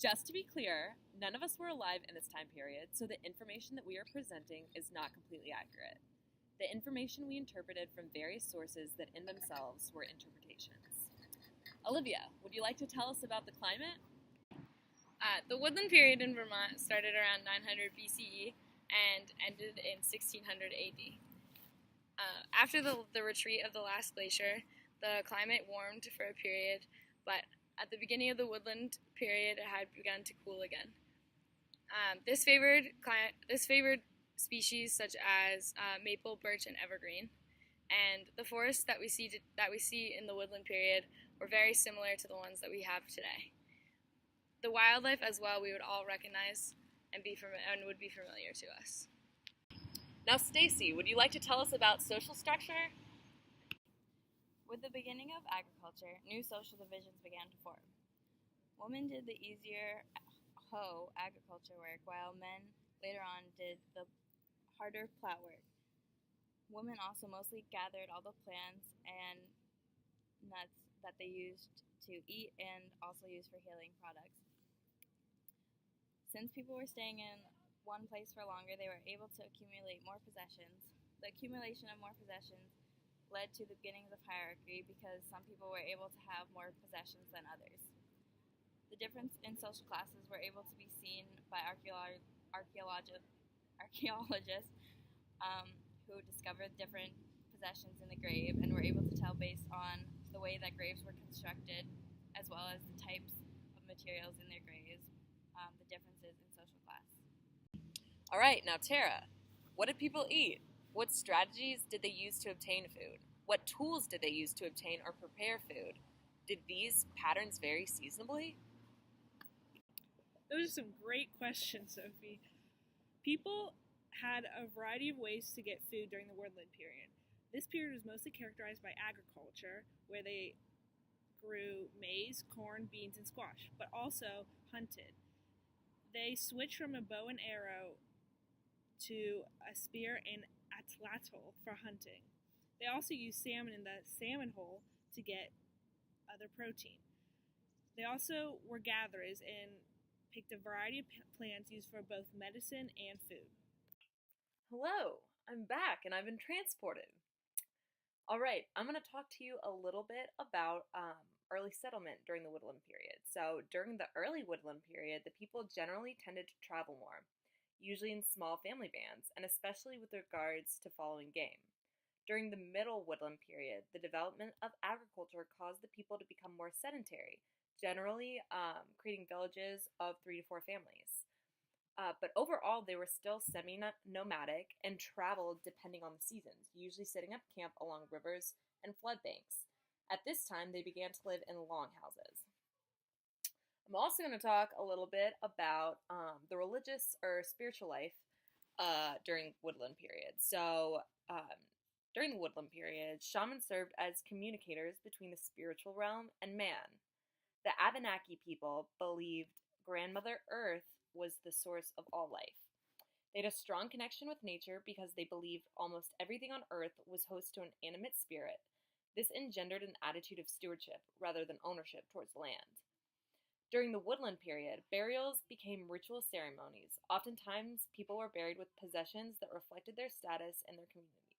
Just to be clear, none of us were alive in this time period, so the information that we are presenting is not completely accurate. The information we interpreted from various sources that in themselves were interpretations. Olivia, would you like to tell us about the climate? The woodland period in Vermont started around 900 BCE and ended in 1600 AD. After the retreat of the last glacier, the climate warmed for a period, but at the beginning of the woodland period, it had begun to cool again. This favored species such as maple, birch, and evergreen, and the forests that we see in the woodland period were very similar to the ones that we have today. The wildlife as well we would all recognize and would be familiar to us. Now, Stacy, would you like to tell us about social structure? With the beginning of agriculture, new social divisions began to form. Women did the easier hoe agriculture work, while men later on did the harder plow work. Women also mostly gathered all the plants and nuts that they used to eat and also used for healing products. Since people were staying in one place for longer, they were able to accumulate more possessions. The accumulation of more possessions led to the beginnings of hierarchy because some people were able to have more possessions than others. The difference in social classes were able to be seen by archaeologists who discovered different possessions in the grave and were able to tell based on the way that graves were constructed as well as the types of materials in their graves, the differences in social class. All right, now Tara, what did people eat? What strategies did they use to obtain food? What tools did they use to obtain or prepare food? Did these patterns vary seasonably? Those are some great questions, Sophie. People had a variety of ways to get food during the woodland period. This period was mostly characterized by agriculture, where they grew maize, corn, beans, and squash, but also hunted. They switched from a bow and arrow to a spear and atlatl for hunting. They also used salmon in the salmon hole to get other protein. They also were gatherers and picked a variety of plants used for both medicine and food. Hello, I'm back and I've been transported. All right, I'm going to talk to you a little bit about early settlement during the woodland period. So during the early woodland period, the people generally tended to travel more, usually in small family bands, and especially with regards to following game. During the middle woodland period, the development of agriculture caused the people to become more sedentary, generally creating villages of 3 to 4 families. But overall, they were still semi-nomadic and traveled depending on the seasons, usually setting up camp along rivers and flood banks. At this time, they began to live in longhouses. I'm also going to talk a little bit about the religious or spiritual life during woodland period. So during the woodland period, shamans served as communicators between the spiritual realm and man. The Abenaki people believed Grandmother Earth was the source of all life. They had a strong connection with nature because they believed almost everything on Earth was host to an animate spirit. This engendered an attitude of stewardship rather than ownership towards the land. During the woodland period, burials became ritual ceremonies. Oftentimes, people were buried with possessions that reflected their status in their community.